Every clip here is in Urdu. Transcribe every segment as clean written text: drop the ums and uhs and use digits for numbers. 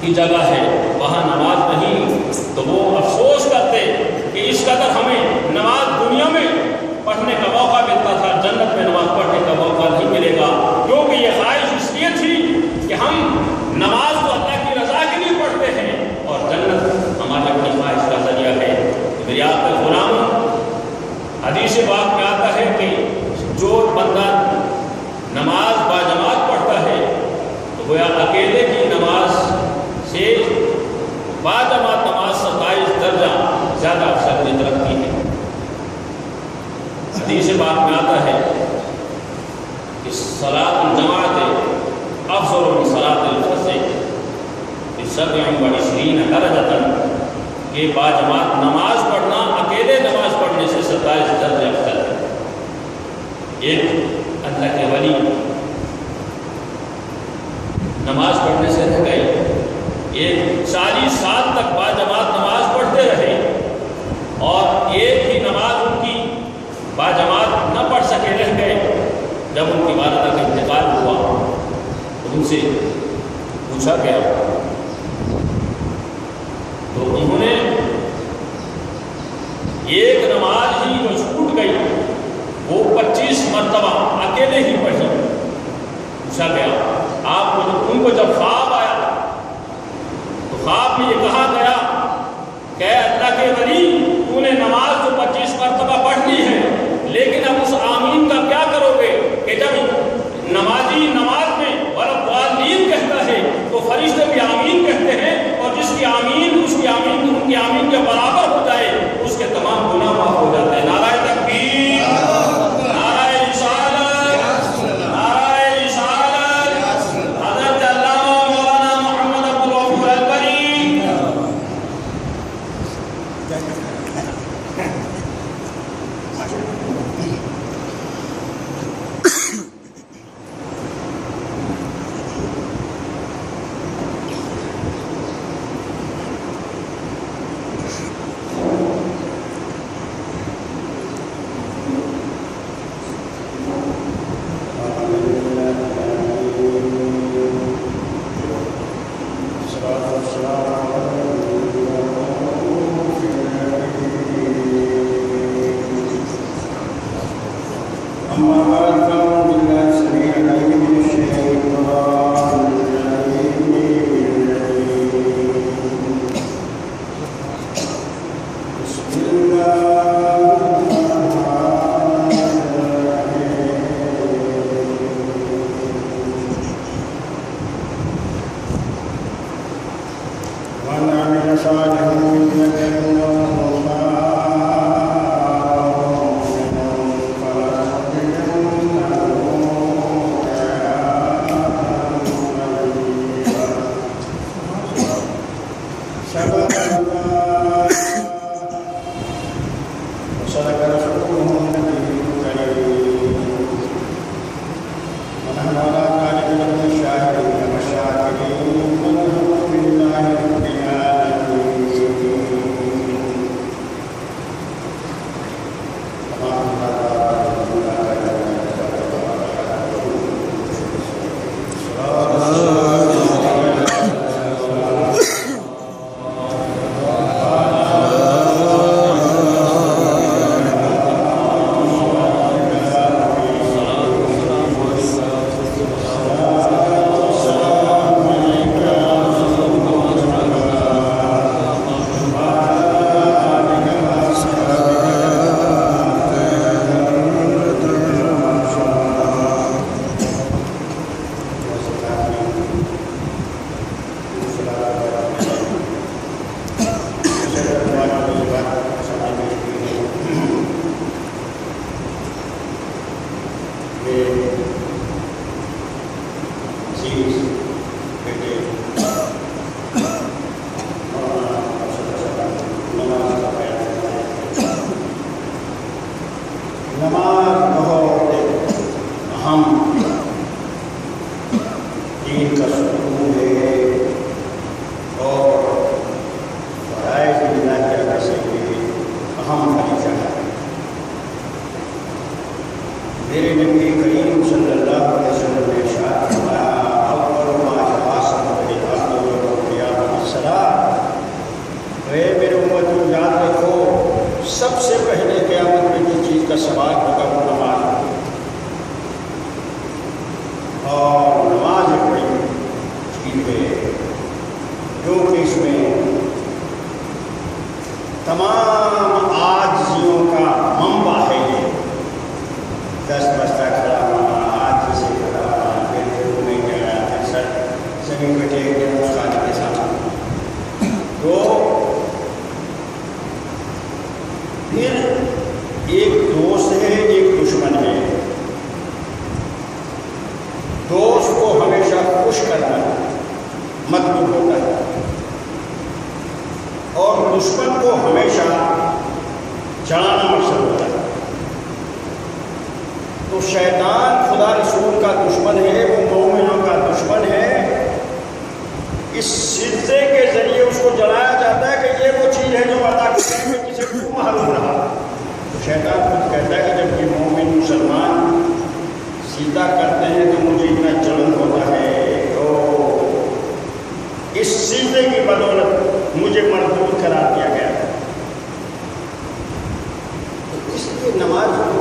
کی جگہ ہے وہاں نماز نہیں، تو وہ افسوس کرتے کہ اس قدر ہمیں نماز دنیا میں پڑھنے کا موقع ملتا تھا، جنت میں نماز پڑھنے کا موقع نہیں ملے گا، کیونکہ یہ خواہش اس لیے تھی کہ ہم نماز تو اللہ کی رضا کے لیے پڑھتے ہیں اور جنت ہماری اپنی خواہش کا ذریعہ ہے۔ میری آپ کے غلام، حدیث پاک میں آتا ہے کہ جو بندہ نماز باجماعت پڑھتا ہے تو وہ اکیلے کی نماز سے باجماعت نماز 27 درجہ زیادہ افضلیت رکھتی ہے۔ حدیث پاک میں آتا ہے کہ صلاۃ الجماعت افضل من صلاۃ الفجر ب27 درجۃ، کہ باجماعت نماز پڑھنا اکیلے نماز پڑھنے سے 27 درجے افضل ہے۔ ایک اللہ کے ولی نماز پڑھنے سے رہ گئے، ایک 40 سال تک باجماعت نماز پڑھتے رہے اور ایک ہی نماز ان کی باجماعت نہ پڑھ سکے، رہ گئے۔ جب ان کی والدہ کا انتقال ہوا تو ان سے پوچھا گیا تو انہوں نے ایک نماز ہی جو چھوٹ گئی وہ 25 مرتبہ اکیلے ہی پڑھی۔ پوچھا گیا آپ کو، ان کو جب خواب آیا تو خواب میں یہ کہا گیا کہ اے اللہ کے ولی، تو نے نماز تو 25 مرتبہ پڑھ لی ہے، لیکن اب اس آمین کا کیا کرو گے کہ جب نمازی نماز میں وَلَضَّالِّينَ کہتا ہے تو فرشتے بھی آمین کہتے ہیں، اور جس کی آمین اس کی آمین ان کی آمین کے برابر ہو جائے اس کے تمام گناہ معاف ہو جاتے ہیں۔ نعرہ تکبیر، نعرہ رسالت، نعرہ رسالت، حضرت علامہ مولانا محمد عبدالغفور البری۔ صلی اللہ علیہ وسلم نے ارشاد فرمایا اول ما يحاسب العباد سب سے پہلے قیامت میں جس چیز کا سوال ہوگا وہ نماز ہوگی، اور نماز ایک بڑی چیز ہے جو کہ اس میں تمام عاجزیوں کا منبع ہے۔ یہ 10 بجتا کھڑا ہونا، عاجزی سے کھڑا ہونا، پھر نہیں جانا، سر زمین پہ ٹیک کے مسکرانے کے ساتھ، تو پھر ایک دوست ہے ایک دشمن ہے۔ دوست کو ہمیشہ خوش کرنا مطلوب ہوتا ہے، اور دشمن کو ہمیشہ جڑانا مقصد ہوتا ہے۔ تو شیطان خدا رسول کا دشمن ہے، وہ مومنوں کا دشمن ہے۔ اس سلسلے کے ذریعے اس کو جلایا جاتا ہے کہ یہ وہ چیز ہے جو عطا کرنے میں کسی کو محروم رہا۔ تو شیطان خود کہتا ہے کہ جب یہ مومن مسلمان سیدھا کرتے ہیں تو مجھے اتنا جلن ہوتا ہے، تو اس سلسلے کی بدولت مجھے مردود قرار دیا گیا۔ تو اس لیے نماز کو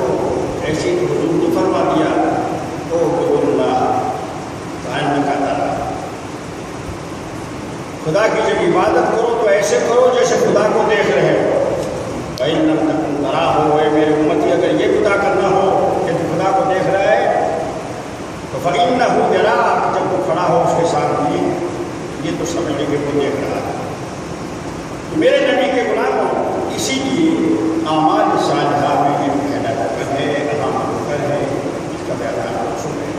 ایسی حضور نے فرما دیا تو اللہ تعالیٰ کا تعالیٰ، خدا کی جب عبادت کرو تو ایسے کرو جیسے خدا کو دیکھ رہے ہو۔ بھائی تم ترا ہو، اے میرے امتی، اگر یہ خدا کرنا ہو کہ تو خدا کو دیکھ رہا ہے تو فَإِنَّهُ يَرَاكَ، جب وہ کھڑا ہو اس کے ساتھ بھی یہ تو سمجھ لے کہ وہ دیکھ رہا ہے۔ تو میرے نبی کے غلاموں، اسی لیے اعمال صالحہ میں یہ کہنا جاتا ہے، اہم رکن ہے، اس کا بیان رسول ہے۔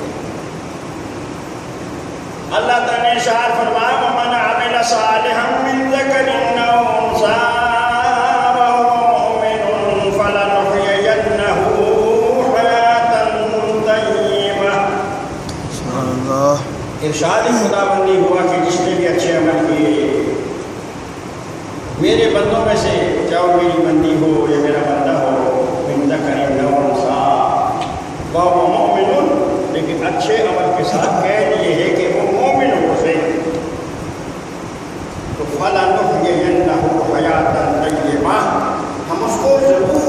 اللہ تعالیٰ نے ارشاد فرمایا وَمَنْ عَمِلَ صَالِحًا مِّن ذَكَرٍ أَوْ أُنثَىٰ وَهُوَ مُؤْمِنٌ فَلَنُحْيِيَنَّهُ حَيَاةً طَيِّبَةً۔ سبحان اللہ۔ ارشاد خداوندی ہوا کہ جس نے بھی اچھے عمل کیے میرے بندوں میں سے، چاہے میری بندی ہو یا میرا بندہ ہو، مِن ذَكَرٍ أَوْ أُنثَىٰ وَهُوَ مُؤْمِنٌ، لیکن اچھے عمل کے ساتھ قید یہ ہے کہ وہ مومن ہو سے، تو فَلَنُحْيِيَنَّهُ حَيَاةً طَيِّبَةً، ہم اس کو ضرور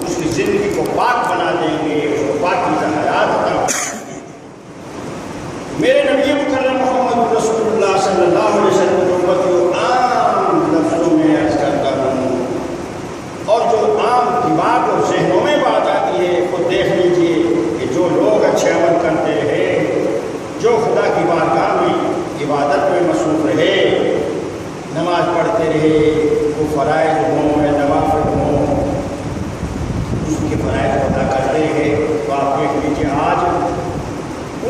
اس کی زندگی کو پاک بنا دیں گے، اس کو پاکیزہ حیات عطا کریں گے۔ میرے نبی مکرم محمد رسول اللہ صلی اللہ علیہ وسلم کی امت کو عام لفظوں میں عرض کرتا ہوں، اور جو عام دماغ اور ذہنوں میں بات آتی ہے وہ دیکھ لیجیے کہ جو لوگ اچھے عمل کرتے رہے، جو خدا کی بارگاہ میں عبادت میں مصروف رہے، نماز پڑھتے رہے، وہ فرائض ہوں یا نوافل ہوں، اس کے فرائض ادا کرتے رہے، تو آپ دیکھ لیجیے آج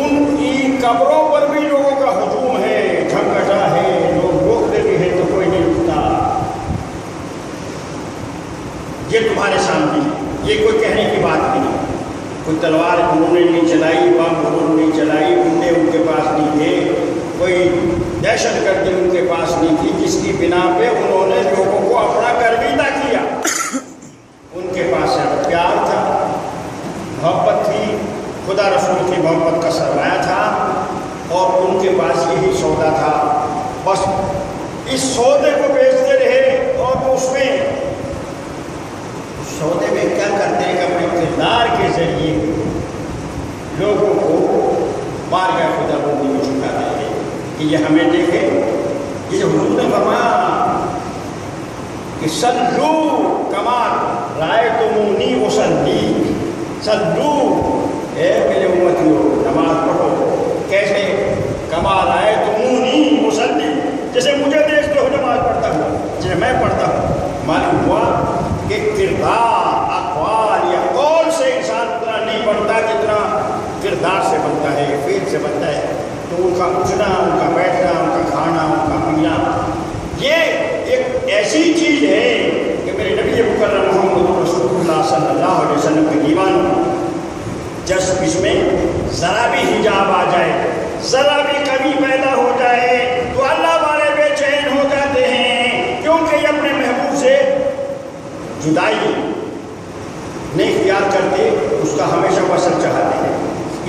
ان کی قبروں پر بھی لوگوں کا ہجوم ہے، جھنگٹا ہے، لوگ روکتے بھی ہیں تو کوئی نہیں رکتا۔ یہ تمہارے سامنے ہے، یہ کوئی کہنے کی بات نہیں۔ کوئی تلوار انہوں نے نہیں چلائی، بم انہوں نے نہیں چلائی، گنڈے ان کے پاس نہیں تھے، کوئی دہشت گردی ان کے پاس نہیں تھی، جس کی بنا پہ انہوں نے لوگوں کو اپنا گرویدہ کیا۔ ان کے پاس صرف پیار تھا، محبت تھی، خدا رسول کی محبت کا سرمایہ تھا، اور ان کے پاس یہی سودا تھا۔ بس اس سودے کو بیچتے رہے، اور اس میں سودے میں کیا کرتے ہیں کہ اپنے کردار کے ذریعے لوگوں کو بارگاہ خدا بندی میں جھکاتے ہیں کہ یہ ہمیں دیکھے۔ یہ حضور نے فرمایا کہ صلو کما رأیتمونی اصلی، صلو، اے میرے امتیوں نماز پڑھو، کیسے؟ کما رأیتمونی اصلی، جیسے مجھے دیکھتے ہو نماز پڑھتا ہوں، جیسے میں پڑھتا ہوں۔ معلوم ہوا کہ کردار، اقوال یا قول سے انسان اتنا نہیں بنتا جتنا کردار سے بنتا ہے، فعل سے بنتا ہے۔ تو ان کا اٹھنا، ان کا بیٹھنا، ان کا کھانا، ان کا پینا، یہ ایک ایسی چیز ہے کہ میرے نبی مکرم محمد رسول اللہ صلی اللہ علیہ وسلم کے دیوان جس اس میں ذرا بھی حجاب آ جائے، ذرا بھی کمی پیدا ہو جائے تو اللہ والے بے چین ہو جاتے ہیں، کیونکہ یہ اپنے محبوب سے جدائی نہیں اختیار کرتے، اس کا ہمیشہ وصل چاہتے ہیں،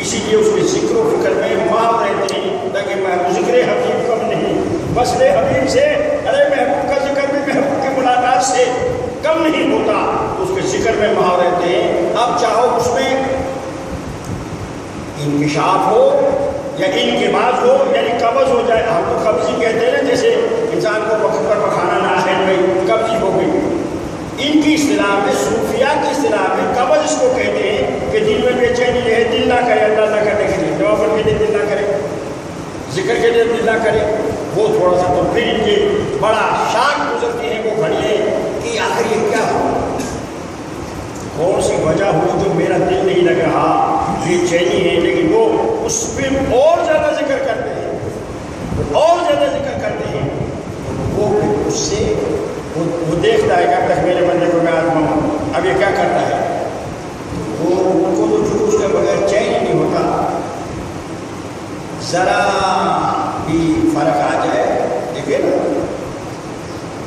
اسی لیے اس کے ذکر و فکر میں ماہر رہتے ہیں، تاکہ ذکر حبیب کم نہیں، وصل حبیب سے، ارے محبوب کا ذکر بھی محبوب کی ملاقات سے کم نہیں ہوتا، اس ذکر میں مہاو رہتے ہیں. اب چاہو اس میں انکشاف ہو یا انقباض ہو، یعنی قبض ہو جائے. ہم تو قبضی کہتے ہیں نا، جیسے انسان کو وقت پر کھانا نہ ہے بھائی قبضی ہو گئی. ان کی اصطلاح میں، صوفیاء کی اصطلاح میں قبض اس کو کہتے ہیں کہ دل میں بے چینی رہے، دل نہ کرے اللہ نہ کرنے کے لیے، نوافل کے لیے دل نہ کرے، ذکر کے لیے دل نہ کرے. وہ تھوڑا سا تو پھر ان کے بڑا شاک گزرتی ہیں وہ گھڑیے کہ آخر یہ کیا ہو، کون سی وجہ ہو جو میرا دل نہیں لگ رہا، بے چینی ہے. لیکن وہ اس پہ اور زیادہ ذکر کرتے ہیں، اور زیادہ ذکر کرتے ہیں. وہ پھر اس سے وہ دیکھتا ہے کہ اب تک میرے بندے کو میں آزماؤں، اب یہ کیا کرتا ہے. وہ ان کو تو جلوس کے بغیر چین ہی نہیں ہوتا. ذرا بھی فرق آ جائے، دیکھیے نا،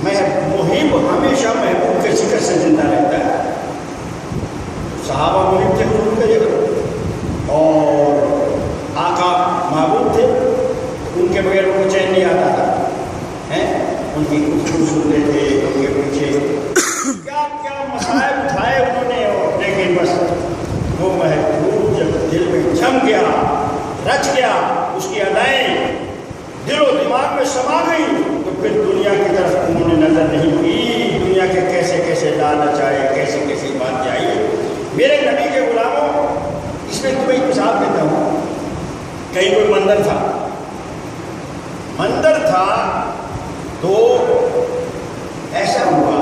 محب ہمیشہ محبوب کے ذکر سے زندہ رہتا ہے. صحابہ محب تھے حضور کے ذکر، اور آقا معبود تھے، ان کے بغیر ان کو چین نہیں آتا تھا. ان کی گفتگو سنتے تھے، ان کے پیچھے کیا کیا مسائل اٹھائے انہوں نے. لیکن بس وہ محبوب جب دل میں جم گیا، رچ گیا، اس کی ادائیں دل و دماغ میں سما گئی، تو پھر دنیا کی طرف انہوں نے نظر نہیں کی. دنیا کے کیسے کیسے لالچ آئے، کیسے کیسے بات آئی. میرے نبی کے غلاموں، اس میں تمہیں ایک مثال دیتا ہوں. کہیں کوئی مندر تھا تو ایسا ہوا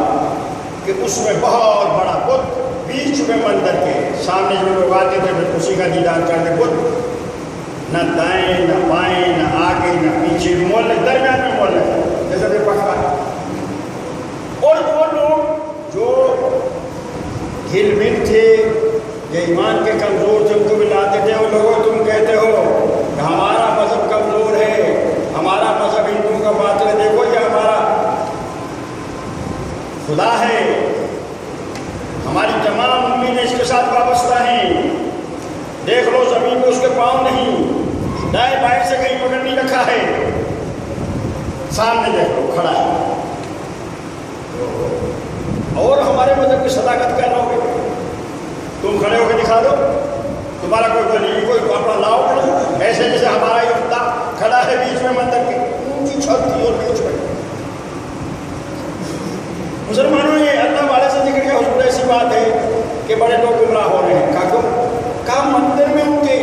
کہ اس میں بہت بڑا بت، بیچ میں مندر کے سامنے جو لوگ آتے تھے پھر اسی کا دیدار کرتے. بت نہ دائیں نہ بائیں، نہ آگے نہ پیچھے، مولک درمیان میں مولک جیسا بھی پکا. اور وہ لوگ جو ہل مل تھے یا ایمان کے کمزور تھے، ان کو بھی لاتے تھے. وہ لوگوں تم کہتے ہو کہ ہمارا مذہب کمزور ہے، ہمارا مذہب ہندوؤں کا باطل ہے، دیکھو یہ ہمارا خدا ہے، ہماری تمام امیدیں اس کے ساتھ وابستہ ہیں. دیکھ لو زمین میں اس کے پاؤں نہیں، دائیں بائیں سے کہیں پکڑ نہیں رکھا ہے. سامنے دیکھ لو کھڑا ہے. اور ہمارے مذہب کی صداقت کیا لوگے؟ تم کھڑے ہو کے دکھا دو، تمہارا کوئی نہیں، کوئی اپنا لاؤ کھڑے، ایسے جیسے ہمارا یہ خدا کھڑا ہے بیچ میں مندر کی اونچی چھت کی اور بیچ میں. مسلمانوں یہ اللہ والے سے ذکر کیا حضور ایسی بات ہے کہ بڑے لوگ گمراہ ہو رہے ہیں. کہا مندر میں ان کے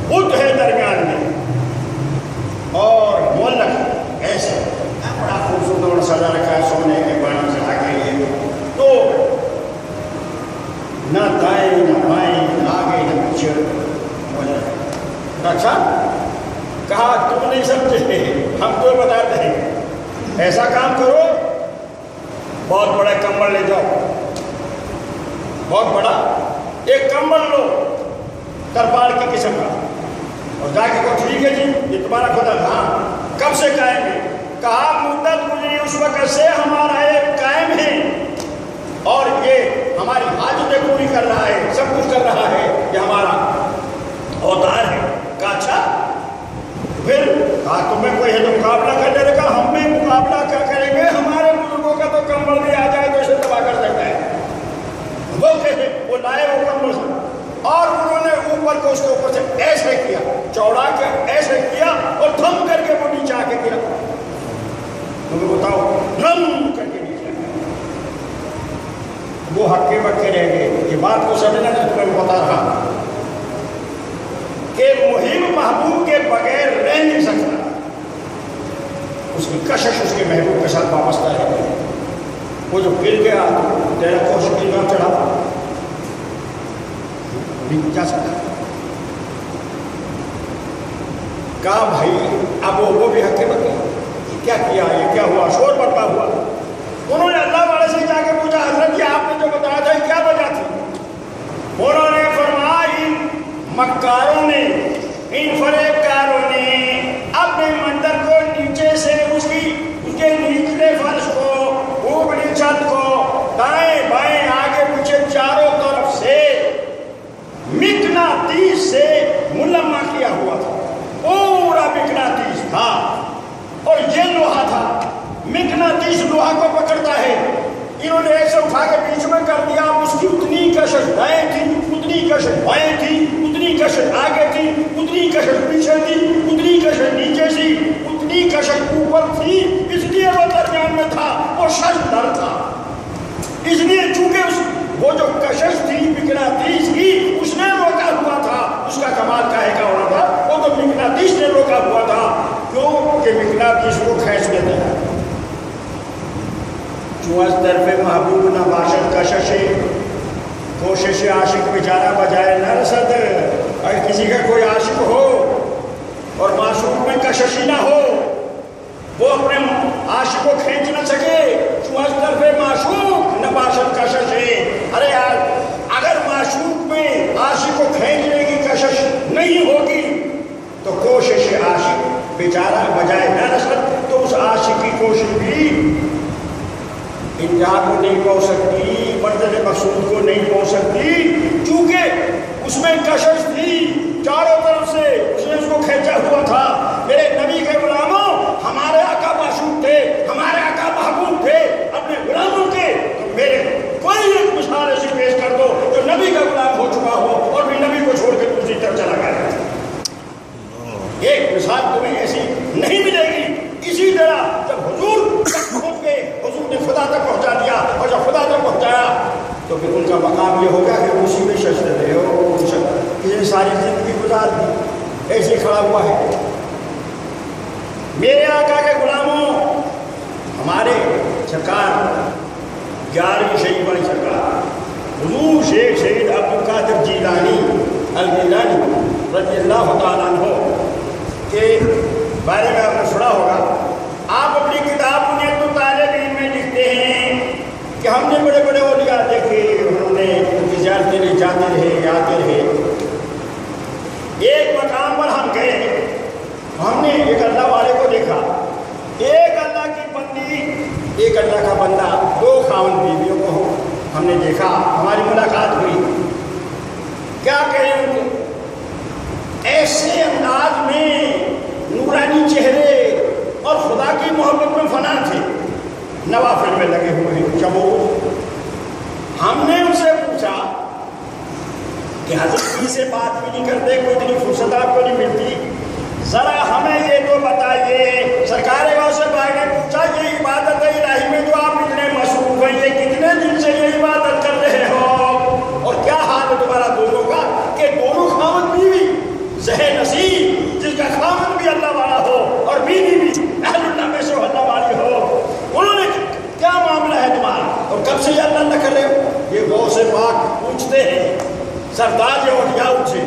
بت ہے درمیان میں اور مولک ایسے بڑا خوبصورت اور سجا رکھا ہے سونے کے پانی سے آگے لیے. تو نہ دائیں نہ بائیں، نہ آگے نہ پیچھے مولک. اچھا، کہا تم نہیں سمجھے، ہم تو بتاتے ہیں. ایسا کام کرو، بہت بڑا کمبل لے جاؤ، بہت بڑا ایک کمبل لو ترپال کی قسم کا، اور جا کے کہو ٹھیک ہے جی یہ تمہارا خدا. ہاں کب سے قائم ہے؟ کہا مدت گزری اس وقت سے ہمارا ایک قائم ہے اور یہ ہماری حاجتیں پوری کر رہا ہے، سب کچھ کر رہا ہے، یہ ہمارا اوتار ہے. کہا اچھا، پھر کہا تمہیں کوئی ہے تو مقابلہ کرنے لگا. ہم میں مقابلہ کیا کریں گے، ہمارے بزرگوں کا تو کمبل بھی آ جائے تو اسے تباہ کر سکتا ہے. وہ کہتے وہ لائے وہ کمبل سے، اور انہوں نے اوپر کو اس کے اوپر سے ایسے کیا، چوڑا کیا، ایسے کیا اور دھم کر کے وہ نیچے آ کے گرا. تمہیں بتاؤ، دھم کر کے نیچے وہ ہکے بکے رہ گئے. یہ بات کو سمجھنا جو تمہیں بتا رہا کہ مہم محبوب کے بغیر رہ نہیں سکتا. اس کی کشش اس کے محبوب کے ساتھ وابستہ ہے. وہ جو گر گیا تیرا کوش کی نہ چڑھا نہیں جا سکتا. کہا بھائی اب وہ بھی ہکے بکے کیا کیا، یہ کیا ہوا، شور برپا ہوا. انہوں نے اللہ والے سے جا کے پوچھا حضرت یہ آپ نے جو بتایا تھا کیا وجہ تھی؟ انہوں نے فرمایا ان مکاروں نے، ان فریب کاروں نے اپنے مندر کو نیچے سے اس کے نچلے فرش کو، اوپری چھت کو، دائیں بائیں آگے پیچھے چاروں طرف سے مقناطیس سے ملما کیا ہوا تھا. پورا مقناطیس تھا اور یہ لوہا تھا. مقناطیس لوہا کو پکڑتا ہے، انہوں نے ایسے اٹھا کے بیچ میں کر دیا. اس کی اتنی کشش دائیں تھی, اتنی کشش بائیں تھی, اتنی کشش آگے تھی, اتنی کشش پیچھے تھی, اتنی کشش نیچے تھی, اتنی کشش اوپر تھی. اس لیے وہ درمیان میں تھا, وہ شش در تھا. اس لیے چونکہ وہ جو کشش تھی مقناطیس کی, اس نے روکا ہوا تھا. اس کا کمال کاہے کا ہونا تھا, وہ تو مقناطیس نے روکا ہوا تھا. کیوں کہ مقناطیس کو کھینچ لیتا ہے. جو از طرف محبوب نہ باشد کشش, کوشش عاشق بیچارہ بجائے نہ رسد. اگر کسی کا کوئی عاشق ہو اور معشوق میں کشش ہی نہ ہو, وہ اپنے عاشق کو کھینچ نہ سکے, جو از طرف معشوق نہ باشد کشش ہے. ارے یار, اگر معشوق میں عاشق کو کھینچنے کی کشش نہیں ہوگی تو کوشش عاشق بیچارہ بجائے نہ رسد, تو اس عاشق کی کوشش بھی انتہا کو نہیں پہنچ سکتی, منزل مقصود کو نہیں پہنچ سکتی. چونکہ اس میں کشش تھی چاروں طرف سے, اس نے اس کو کھینچا ہوا تھا. میرے نبی کے غلاموں, ہمارے آقا معشوق تھے, ہمارے آقا محبوب تھے اپنے غلاموں کے. تو میرے کوئی ایک مثال ایسی پیش کر دو جو نبی کا غلام ہو چکا ہو اور بھی نبی کو چھوڑ کے دوسری طرف چلا گیا. ایک مثال تمہیں ایسی نہیں ملے گی. اسی طرح جب حضور تک پہنچ گئے, حضور نے خدا تک پہنچا دیا, اور جب خدا تک پہنچایا تو پھر ان کا مقام یہ ہو گیا کہ اسی میں شش رہے ہو. یہ ساری زندگی گزار دی, ایسے کھڑا ہوا ہے. میرے آقا کے غلاموں, ہمارے سرکار 11ویں شہید والی سرکار حضور شیخ سید عبد القادر جیلانی الجیلانی رضی اللہ تعالیٰ عنہ کے بارے میں آپ نے سنا ہوگا. آپ اپنی کتاب بنیاد الطالبین میں لکھتے ہیں کہ ہم نے بڑے بڑے اولیاء دیکھے, انہوں نے زیارتیں لے جاتے رہے, آتے رہے. ایک مقام پر ہم گئے, ہم نے ایک اللہ والے کو دیکھا. ایک اللہ کی بندی, ایک اللہ کا بندہ, 2 خاوند بیویوں کو ہم نے دیکھا. ہماری ملاقات ہوئی. کیا کہیں ان کو, ایسے انداز میں نورانی چہرے اور خدا کی محبت میں فنا تھے, نوافل میں لگے ہوئے ہیں. جب ہم نے ان سے پوچھا کہ حضرت جی سے بات بھی نہیں کرتے, کوئی اتنی فرصت آپ کو نہیں ملتی, ذرا ہمیں یہ تو بتائیے. سرکار غوث پاک نے پوچھا یہ عبادت الہی میں جو آپ اتنے مصروف ہیں, یہ کتنے دن سے یہ عبادت کر رہے ہو, اور کیا حال ہے تمہارا دونوں کا کہ دونوں خاوند بیوی ذہن نصیب جس کا خاوند بھی اللہ والا ہو اور بیوی بھی اہل اللہ میں سے اللہ والی ہو, انہوں نے کیا معاملہ ہے تمہارا اور کب سے یہ اللہ اللہ کر رہے ہو. یہ غوث پاک پوچھتے ہیں سردار اولیاء ان سے.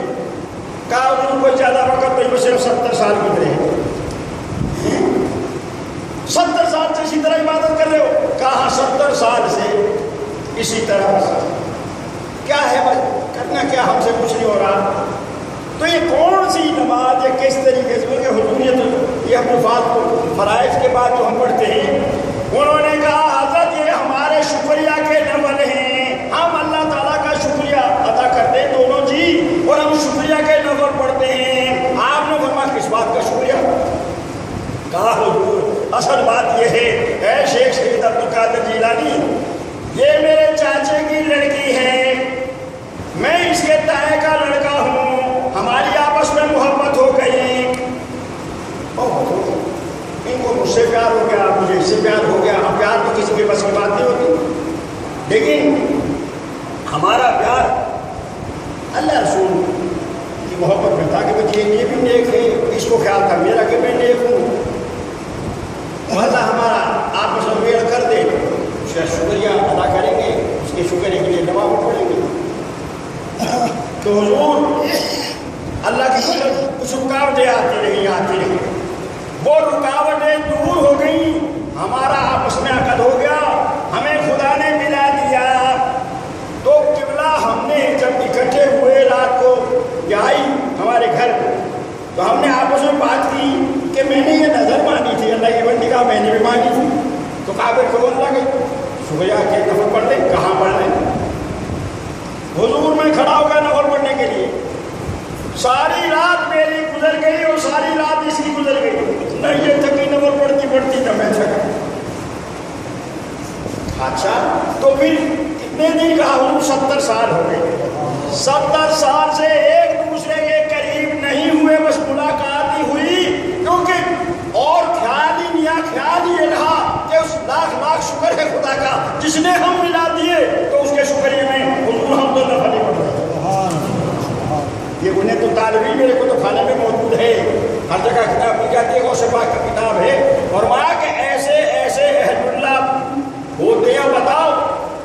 کہا ان کو زیادہ وقت نہیں, وہ صرف 70 سال گزرے ہیں. 70 سال سے اسی طرح عبادت کر رہے ہو. کہا 70 سال سے اسی طرح. کیا ہے بھائی کرنا کیا, ہم سے کچھ نہیں ہو رہا. تو یہ کون سی نماز ہے, کس طریقے سے, بلکہ حضوریت یہ اپنے بات فرائض کے بعد جو ہم پڑھتے ہیں, انہوں نے کہا حضرت یہ ہمارے شکریہ کے نفل ہیں, ہم اللہ تعالیٰ کا شکریہ ادا کرتے ہیں دونوں جی, اور ہم شکریہ کے نفل پڑھتے ہیں. آپ نے فرمایا کس بات کا شکریہ؟ کہا حضور اصل بات یہ ہے, اے شیخ سید عبد القادر جیلانی, یہ میرے چاچے کی لڑکی ہے, میں اس کے تائے کا لڑکا ہوں, ہماری آپس میں محبت ہو گئی. ان کو مجھ سے پیار ہو گیا, مجھے اس سے پیار ہو گیا. اب پیار تو کسی کے بس کی بات نہیں ہوتی, لیکن ہمارا پیار اللہ رسول کی محبت میں تھا کہ یہ بھی نیک ہے, اس کو خیال تھا میرا کہ میں نیک ہوں. اللہ ہمارا آپس میں میل کر دے, اس کا شکریہ ادا کریں گے, اس کے شکر کے لیے نماز پڑھیں گے. تو حضور اللہ کی طرف کچھ رکاوٹیں آتی رہی, وہ رکاوٹیں دور ہو گئیں, ہمارا آپس میں عقد ہو گیا, ہمیں خدا نے ملا دیا. تو قبلہ ہم نے جب اکٹھے ہوئے رات کو آئی ہمارے گھر, تو ہم نے آپس میں بات کی کہ میں نے یہ نظر مانی تھی اللہ کی بندی کا, میں نے بھی مانی تھی. تو کعبے کو اللہ گئی شکریہ کے نفل پڑھ لیں, کہاں پڑھ لیں. حضور میں کھڑا ہو گیا نفل پڑھنے کے لیے. ساری رات میری گزر گئی اور ساری رات اس کی گزر گئی. نہ یہ تھکی نفل پڑھتی پڑھتی نہ میں تھکا. اچھا نہیں کہا ہوں 70 سال ہو گئے، 70 سال سے ایک دوسرے کے قریب نہیں ہوئے، بس ملاقات ہی ہوئی، کیونکہ اور خیال ہی یہ رہا کہ اس لاکھ شکر ہے خدا کا جس نے ہم ملا دیے، تو اس کے شکریہ میں حضور ہم تو نفل ہی پڑھ رہے ہیں۔ یہ انہیں تو طالبی میرے کو تو خانے میں موجود ہے، ہر جگہ کتاب مل جاتی ہے، غوث پاک کی کتاب ہے، اور وہاں کے ایسے اہل اللہ ہوتے ہیں۔ بتاؤ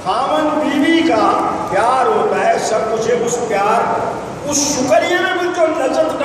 خامن بیوی کا پیار ہوتا ہے، سب کچھ ہے، اس پیار اس شکریہ میں بھی جو لذت